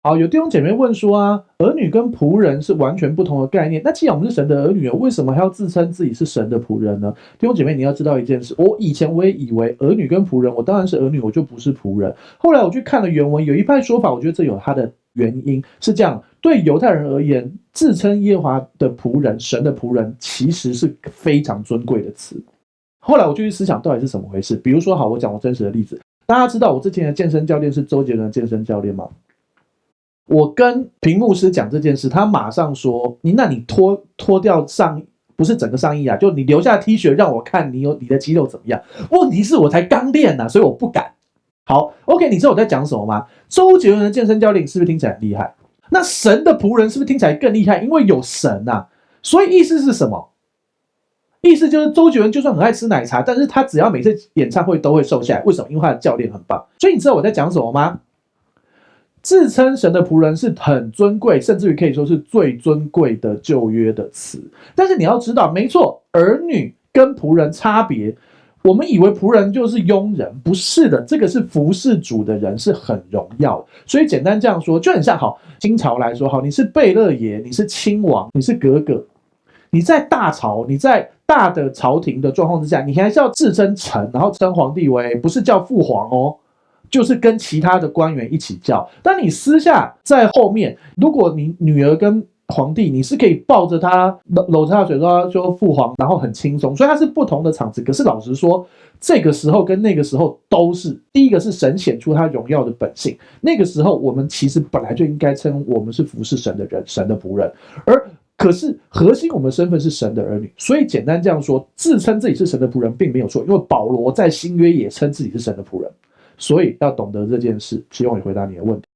好，有弟兄姐妹问说啊，儿女跟仆人是完全不同的概念。那既然我们是神的儿女，为什么还要自称自己是神的仆人呢？弟兄姐妹，你要知道一件事，以前我也以为儿女跟仆人，我当然是儿女，我就不是仆人。后来我去看了原文，有一派说法，我觉得这有它的原因，是这样：对犹太人而言，自称耶和华的仆人、神的仆人，其实是非常尊贵的词。后来我就去思想到底是怎么回事。比如说，好，我讲我真实的例子，大家知道我之前的健身教练是周杰伦的健身教练吗？我跟屏幕师讲这件事，他马上说：那你脱掉上衣，不是整个上衣啊，就你留下 T 恤让我看你的肌肉怎么样？问题是我才刚练啊，所以我不敢。好，OK，你知道我在讲什么吗？周杰伦的健身教练是不是听起来很厉害？那神的仆人是不是听起来更厉害？因为有神啊，所以意思是什么？意思就是周杰伦就算很爱吃奶茶，但是他只要每次演唱会都会瘦下来，为什么？因为他的教练很棒。所以你知道我在讲什么吗？自称神的仆人是很尊贵，甚至于可以说是最尊贵的旧约的词。但是你要知道，没错，儿女跟仆人差别，我们以为仆人就是佣人，不是的，这个是服侍主的人，是很荣耀的。所以简单这样说，就很像好清朝来说，好，你是贝勒爷，你是亲王，你是格格，你在大朝，你在大的朝廷的状况之下，你还是要自称臣，然后称皇帝为，不是叫父皇哦。就是跟其他的官员一起叫，但你私下在后面，如果你女儿跟皇帝，你是可以抱着他搂着他的嘴说父皇，然后很轻松，所以它是不同的场子。可是老实说，这个时候跟那个时候都是，第一个是神显出他荣耀的本性，那个时候我们其实本来就应该称我们是服侍神的人，神的仆人，可是核心我们的身份是神的儿女，所以简单这样说，自称自己是神的仆人并没有错，因为保罗在新约也称自己是神的仆人。所以要懂得这件事，希望你回答你的问题。